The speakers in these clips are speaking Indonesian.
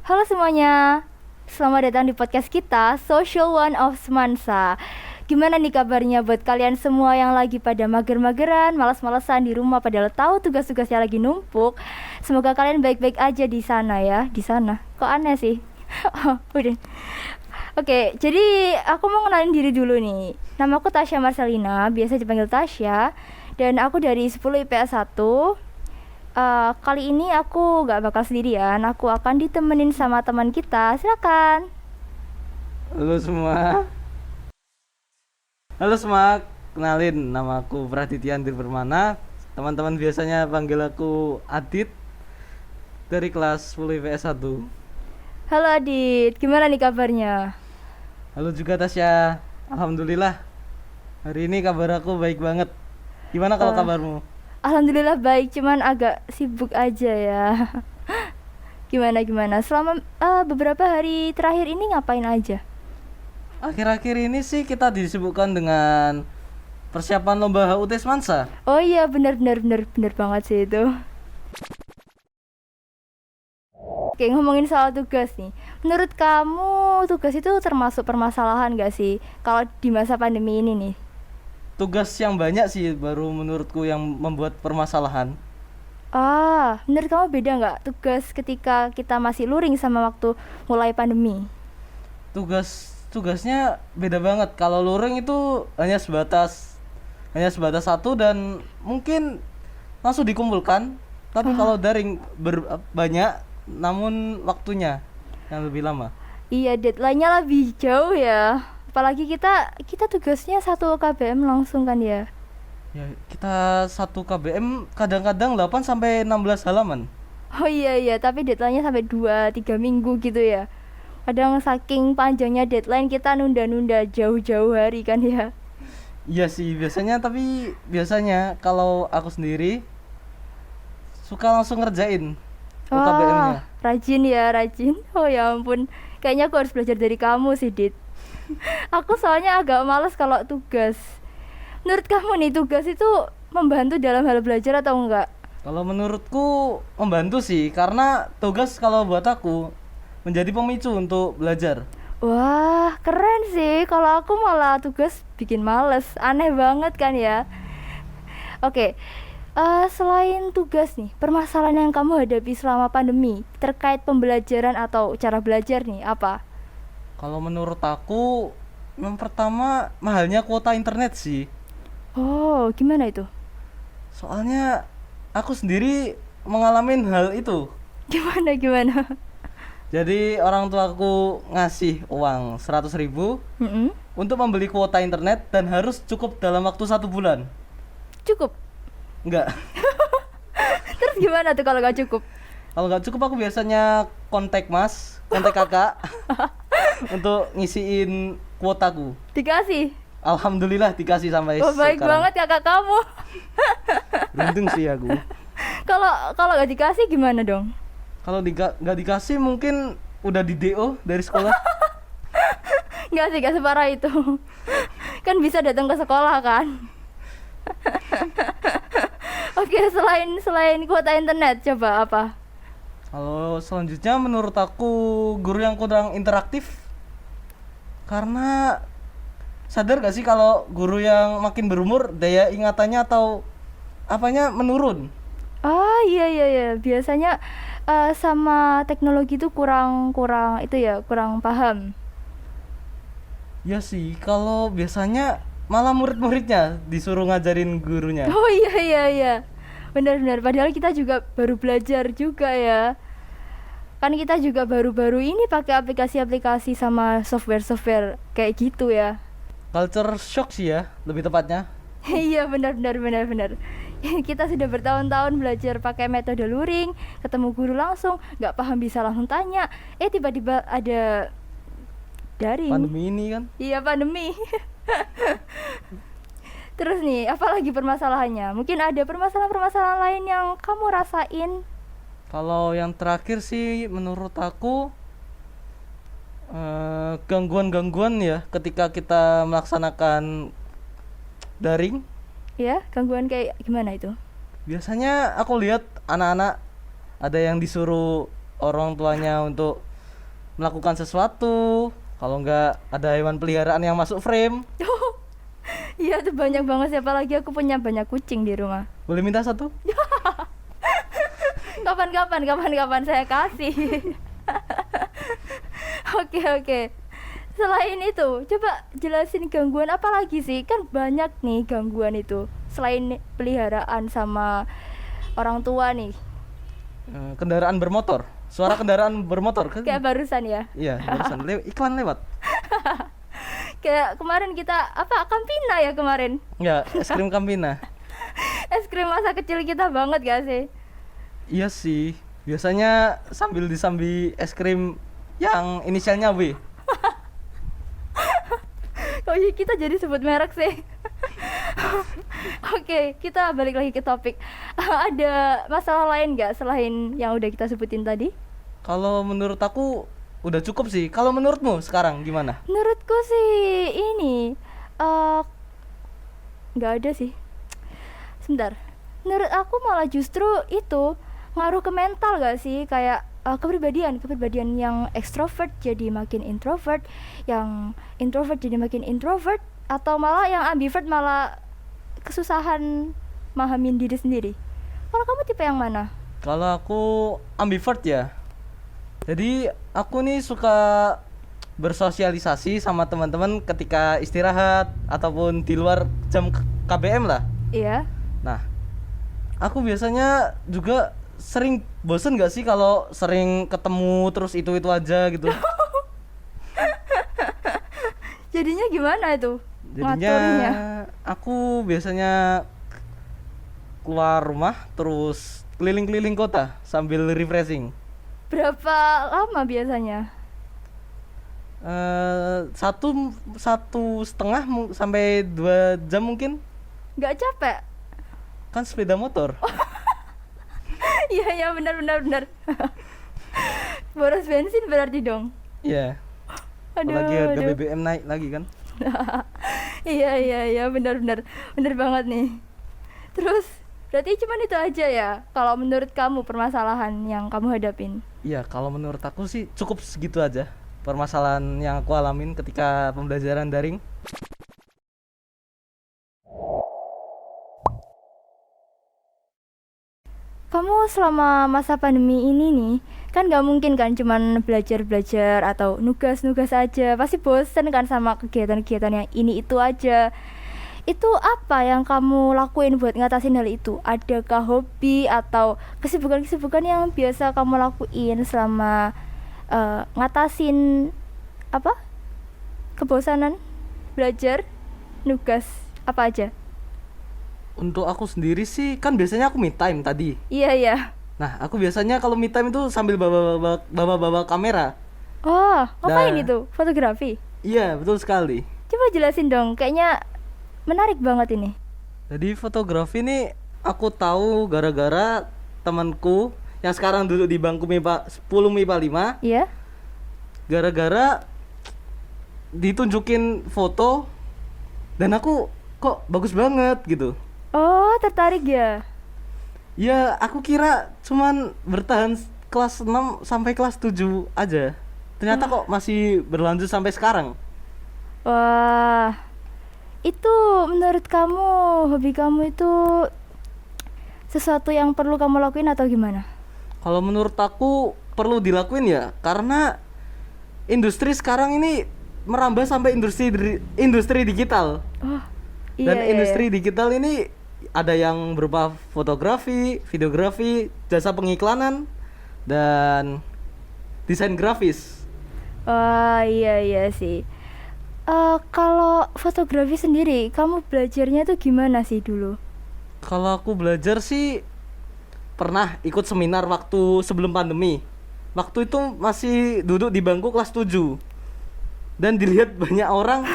Halo semuanya, selamat datang di podcast kita, Social One of Semansa. Gimana nih kabarnya buat kalian semua yang lagi pada mager-mageran, malas-malasan di rumah padahal tahu tugas-tugasnya lagi numpuk. Semoga kalian baik-baik aja di sana ya, di sana. Kok aneh sih? Oh, udah. Oke, jadi aku mau kenalin diri dulu nih. Namaku Tasya Marcelina, biasa dipanggil Tasya. Dan aku dari 10 IPS 1. Kali ini aku gak bakal sendirian, aku akan ditemenin sama teman kita. Silakan. Halo semua. Halo semua, kenalin nama aku Praditya Andir Permana. Teman-teman biasanya panggil aku Adit dari kelas 10 IPS 1. Halo Adit, gimana nih kabarnya? Halo juga Tasya. Alhamdulillah. Hari ini kabar aku baik banget. Gimana kalau Eh, kabarmu? Alhamdulillah baik, cuman agak sibuk aja ya. Gimana? Selama beberapa hari terakhir ini ngapain aja? Akhir-akhir ini sih kita disibukkan dengan persiapan lomba HUT Semansa. Oh iya, bener banget sih itu. Oke, ngomongin soal tugas nih. Menurut kamu tugas itu termasuk permasalahan gak sih kalau di masa pandemi ini nih? Tugas yang banyak sih baru menurutku yang membuat permasalahan. Menurut kamu beda nggak tugas ketika kita masih luring sama waktu mulai pandemi? Tugasnya beda banget. Kalau luring itu hanya sebatas satu dan mungkin langsung dikumpulkan. Tapi kalau daring banyak namun waktunya yang lebih lama. Iya, deadline-nya lebih jauh ya. Apalagi kita tugasnya satu KBM langsung kan ya. Ya, kita satu KBM kadang-kadang 8 sampai 16 halaman. Oh iya, tapi deadline-nya sampai 2-3 minggu gitu ya. Kadang saking panjangnya deadline kita nunda-nunda jauh-jauh hari kan ya. Iya sih, biasanya kalau aku sendiri suka langsung ngerjain UKBM-nya. Rajin ya, rajin. Oh ya ampun. Kayaknya aku harus belajar dari kamu sih, Dit. Aku soalnya agak malas kalau tugas. Menurut kamu nih tugas itu membantu dalam hal belajar atau enggak? Kalau menurutku membantu sih, karena tugas kalau buat aku menjadi pemicu untuk belajar. Wah, keren sih. Kalau aku malah tugas bikin males. Aneh banget kan ya. Oke, selain tugas nih, permasalahan yang kamu hadapi selama pandemi terkait pembelajaran atau cara belajar nih apa? Kalau menurut aku, yang pertama mahalnya kuota internet sih. Oh, gimana itu? Soalnya aku sendiri mengalami hal itu. Gimana? Jadi orang tuaku ngasih uang 100.000 Mm-mm. untuk membeli kuota internet dan harus cukup dalam waktu 1 bulan. Cukup. Enggak. Terus gimana tuh kalau nggak cukup? Kalau nggak cukup aku biasanya kontak kakak untuk ngisiin kuotaku. Dikasih. Alhamdulillah dikasih sampai Oh, baik sekarang. banget kakak kamu. Beruntung sih aku. Kalau kalau nggak dikasih gimana dong? Kalau nggak dikasih mungkin udah di DO dari sekolah. Nggak sih, nggak separah itu. Kan bisa datang ke sekolah kan. Oke, selain kuota internet coba apa? Kalau selanjutnya menurut aku guru yang kurang interaktif. Karena sadar gak sih kalau guru yang makin berumur daya ingatannya atau apanya menurun? Iya. Biasanya sama teknologi itu kurang itu ya, kurang paham. Ya sih, kalau biasanya malah murid-muridnya disuruh ngajarin gurunya. Oh iya. Benar. Padahal kita juga baru belajar juga ya. Kan kita juga baru-baru ini pakai aplikasi-aplikasi sama software-software kayak gitu ya. Culture shock sih ya, lebih tepatnya. Iya, benar. Kita sudah bertahun-tahun belajar pakai metode luring, ketemu guru langsung, nggak paham bisa langsung tanya. Tiba-tiba ada daring. Pandemi ini kan. Iya, pandemi. Terus nih, apa lagi permasalahannya? Mungkin ada permasalahan-permasalahan lain yang kamu rasain? Kalau yang terakhir sih menurut aku gangguan-gangguan ya ketika kita melaksanakan daring. Ya, gangguan kayak gimana itu? Biasanya aku lihat anak-anak ada yang disuruh orang tuanya untuk melakukan sesuatu. Kalau nggak ada hewan peliharaan yang masuk frame, Iya tuh banyak banget sih, apalagi aku punya banyak kucing di rumah. boleh minta satu? Kapan saya kasih. Oke. Selain itu, coba jelasin gangguan apa lagi sih? Kan banyak nih gangguan itu. Selain peliharaan sama orang tua nih. Kendaraan bermotor, suara kendaraan bermotor kan? Kayak barusan ya. Iya, barusan iklan lewat. Kayak kemarin kita apa? Campina ya kemarin. Ya, es krim Campina. Es krim masa kecil kita banget gak sih? Iya sih, biasanya sambil disambi es krim yang inisialnya W. Oh iya, kita jadi sebut merek sih. Oke, kita balik lagi ke topik. Ada masalah lain nggak selain yang udah kita sebutin tadi? Kalau menurut aku udah cukup sih. Kalau menurutmu sekarang gimana? Menurutku sih ini nggak ada sih. Sebentar. Menurut aku malah justru itu ngaruh ke mental gak sih? Kayak kepribadian yang ekstrovert jadi makin introvert, yang introvert jadi makin introvert, atau malah yang ambivert malah kesusahan mahamin diri sendiri. Kalau kamu tipe yang mana? Kalau aku ambivert ya. Jadi aku nih suka bersosialisasi sama teman-teman ketika istirahat ataupun di luar jam KBM lah. Iya. Nah, aku biasanya juga sering bosen gak sih kalau sering ketemu terus itu aja gitu. Jadinya gimana itu? Jadinya Ngaturnya? aku biasanya keluar rumah terus keliling-keliling kota sambil refreshing. Berapa lama biasanya? Satu setengah sampai 2 jam mungkin. Nggak capek? Kan sepeda motor. Iya benar. Boros bensin berarti dong. Iya. Aduh, Apalagi harga aduh. BBM naik lagi kan. Iya benar banget nih. Terus berarti cuman itu aja ya kalau menurut kamu permasalahan yang kamu hadapin? Iya, kalau menurut aku sih cukup segitu aja permasalahan yang aku alamin ketika pembelajaran daring. Kamu selama masa pandemi ini nih kan nggak mungkin kan cuman belajar atau nugas aja, pasti bosen kan sama kegiatan-kegiatan yang ini itu aja. Itu apa yang kamu lakuin buat ngatasin hal itu? Adakah hobi atau kesibukan-kesibukan yang biasa kamu lakuin selama ngatasin apa kebosanan belajar nugas apa aja? Untuk aku sendiri sih kan biasanya aku me time tadi. Iya. Nah, aku biasanya kalau me time itu sambil bawa kamera. Oh, ngapain Nah. itu? Fotografi? Iya, betul sekali. Coba jelasin dong, kayaknya menarik banget ini. Jadi fotografi ini aku tahu gara-gara temanku yang sekarang duduk di bangku MIPA 10 MIPA 5, Iya? gara-gara ditunjukin foto dan aku kok bagus banget gitu. Oh, tertarik ya? Ya, aku kira cuman bertahan kelas 6 sampai kelas 7 aja. Ternyata kok masih berlanjut sampai sekarang. Wah, itu menurut kamu, hobi kamu itu sesuatu yang perlu kamu lakuin atau gimana? Kalau menurut aku perlu dilakuin ya, karena industri sekarang ini merambah sampai industri digital. Oh, Dan iya. industri digital ini ada yang berupa fotografi, videografi, jasa pengiklanan, dan desain grafis. Wah, iya sih. Kalau fotografi sendiri, kamu belajarnya tuh gimana sih dulu? Kalau aku belajar sih pernah ikut seminar waktu sebelum pandemi. Waktu itu masih duduk di bangku kelas 7. Dan dilihat banyak orang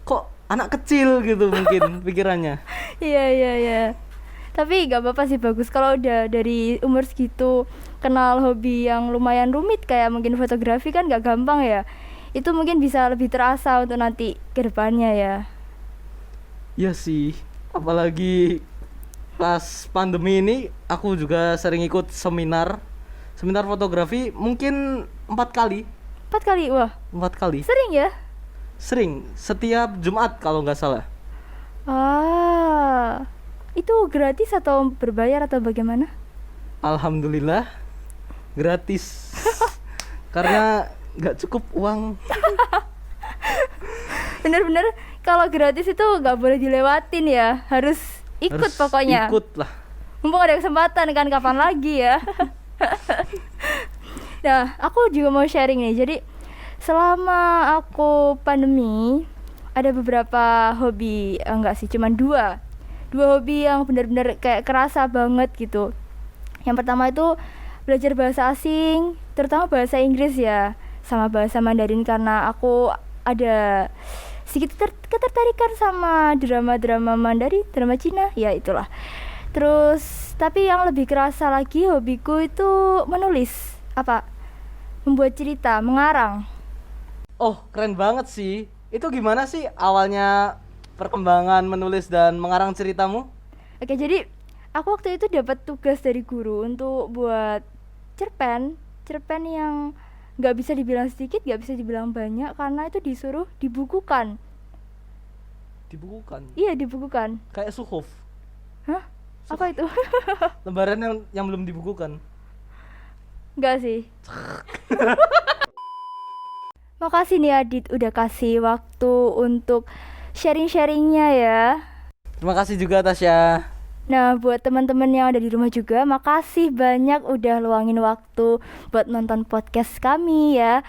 kok anak kecil gitu mungkin pikirannya. Iya. Tapi gak apa-apa sih, bagus kalau udah dari umur segitu kenal hobi yang lumayan rumit kayak mungkin fotografi kan gak gampang ya. Itu mungkin bisa lebih terasa untuk nanti ke depannya ya. Iya sih, apalagi pas pandemi ini aku juga sering ikut seminar fotografi mungkin 4 kali. 4 kali, wah 4 kali. sering ya. Sering, setiap Jumat kalau nggak salah. Itu gratis atau berbayar atau bagaimana? Alhamdulillah gratis. Karena nggak cukup uang. Bener-bener kalau gratis itu nggak boleh dilewatin ya, harus ikut Harus pokoknya. ikut lah. Mumpung ada kesempatan kan, kapan lagi ya. Nah, aku juga mau sharing nih. Jadi selama aku pandemi ada beberapa hobi, enggak sih, cuman dua hobi yang benar-benar kayak kerasa banget gitu. Yang pertama itu belajar bahasa asing, terutama bahasa Inggris ya, sama bahasa Mandarin, karena aku ada sedikit ketertarikan sama drama-drama Mandarin, drama Cina, ya itulah. Terus tapi yang lebih kerasa lagi hobiku itu menulis, membuat cerita, mengarang. Oh, keren banget sih. Itu gimana sih awalnya perkembangan menulis dan mengarang ceritamu? Oke, jadi aku waktu itu dapat tugas dari guru untuk buat cerpen yang nggak bisa dibilang sedikit, nggak bisa dibilang banyak, karena itu disuruh dibukukan. Dibukukan. Iya, dibukukan. Kayak suhuf. Hah? Apa itu? Lembaran yang belum dibukukan. Enggak sih. Makasih nih Adit udah kasih waktu untuk sharing-sharingnya ya. Terima kasih juga Tasya. Nah, buat teman-teman yang ada di rumah juga, makasih banyak udah luangin waktu buat nonton podcast kami ya.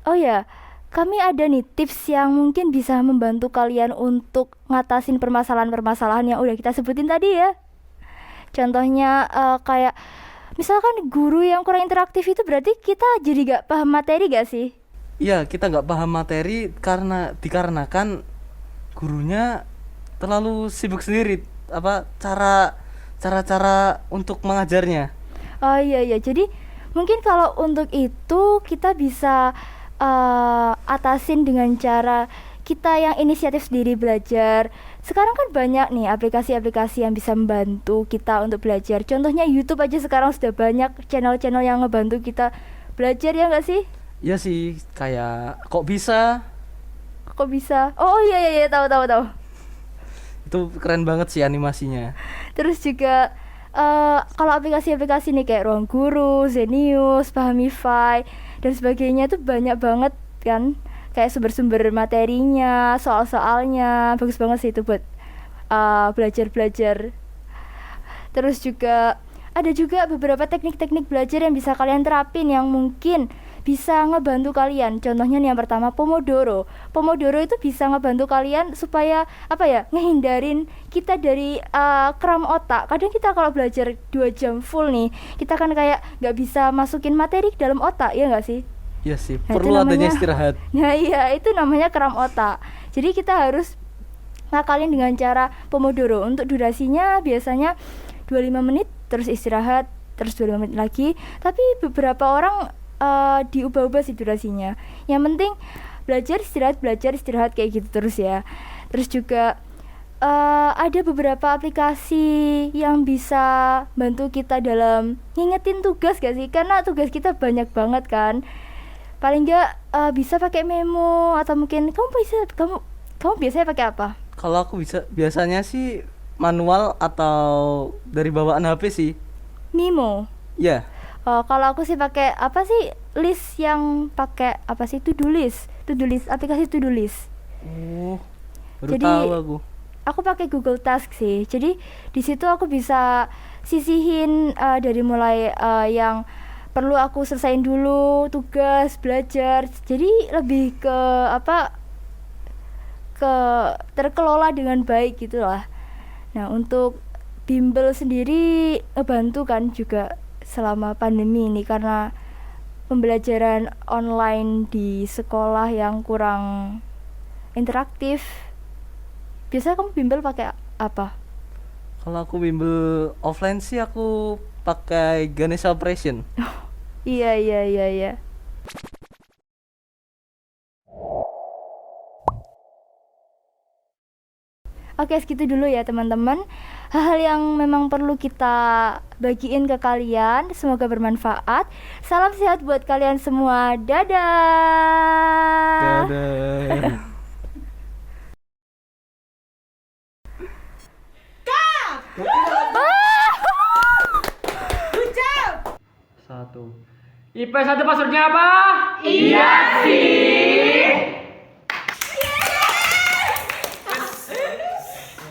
Oh ya, kami ada nih tips yang mungkin bisa membantu kalian untuk ngatasin permasalahan-permasalahan yang udah kita sebutin tadi ya. Contohnya kayak misalkan guru yang kurang interaktif, itu berarti kita jadi gak paham materi gak sih? Iya, kita nggak paham materi dikarenakan gurunya terlalu sibuk sendiri cara untuk mengajarnya. Oh iya, jadi mungkin kalau untuk itu kita bisa atasin dengan cara kita yang inisiatif sendiri belajar. Sekarang kan banyak nih aplikasi-aplikasi yang bisa membantu kita untuk belajar. Contohnya YouTube aja sekarang sudah banyak channel-channel yang ngebantu kita belajar, ya nggak sih? Iya sih, kayak kok bisa. Oh iya, tahu. Itu keren banget sih animasinya. Terus juga kalau aplikasi-aplikasi nih kayak Ruang Guru, Zenius, Pahamify dan sebagainya itu banyak banget kan, kayak sumber-sumber materinya, soal-soalnya bagus banget sih itu buat belajar. Terus juga ada juga beberapa teknik-teknik belajar yang bisa kalian terapin yang mungkin bisa ngebantu kalian. Contohnya nih, yang pertama Pomodoro itu bisa ngebantu kalian supaya ngehindarin kita dari kram otak. Kadang kita kalau belajar 2 jam full nih, kita kan kayak nggak bisa masukin materi ke dalam otak, ya nggak sih? Iya sih, perlu adanya istirahat. Nah iya, itu namanya kram otak. Jadi kita harus ngakalin dengan cara Pomodoro. Untuk durasinya biasanya 25 menit, terus istirahat, terus 25 menit lagi. Tapi beberapa orang diubah-ubah sih durasinya. Yang penting belajar istirahat kayak gitu terus ya. Terus juga ada beberapa aplikasi yang bisa bantu kita dalam ngingetin tugas gak sih? Karena tugas kita banyak banget kan. Paling nggak bisa pakai memo, atau mungkin kamu biasanya pakai apa? Kalau aku biasanya sih manual atau dari bawaan HP sih. Memo. Iya. Kalau aku sih pakai list yang pakai to-do list, aplikasi to-do list. Oh, baru Jadi, tahu aku. Aku pakai Google Task sih. Jadi di situ aku bisa sisihin dari mulai yang perlu aku selesain dulu, tugas, belajar. Jadi lebih ke terkelola dengan baik gitulah. Nah, untuk bimbel sendiri ngebantu kan juga selama pandemi ini, karena pembelajaran online di sekolah yang kurang interaktif. Biasanya kamu bimbel pakai apa? Kalau aku bimbel offline sih aku pakai Ganesha Operation. Iya. Oke, segitu dulu ya teman-teman. Hal-hal yang memang perlu kita bagiin ke kalian. Semoga bermanfaat. Salam sehat buat kalian semua. Dadah. Dadah. Satu. IP 1 passwordnya apa? Iya sih.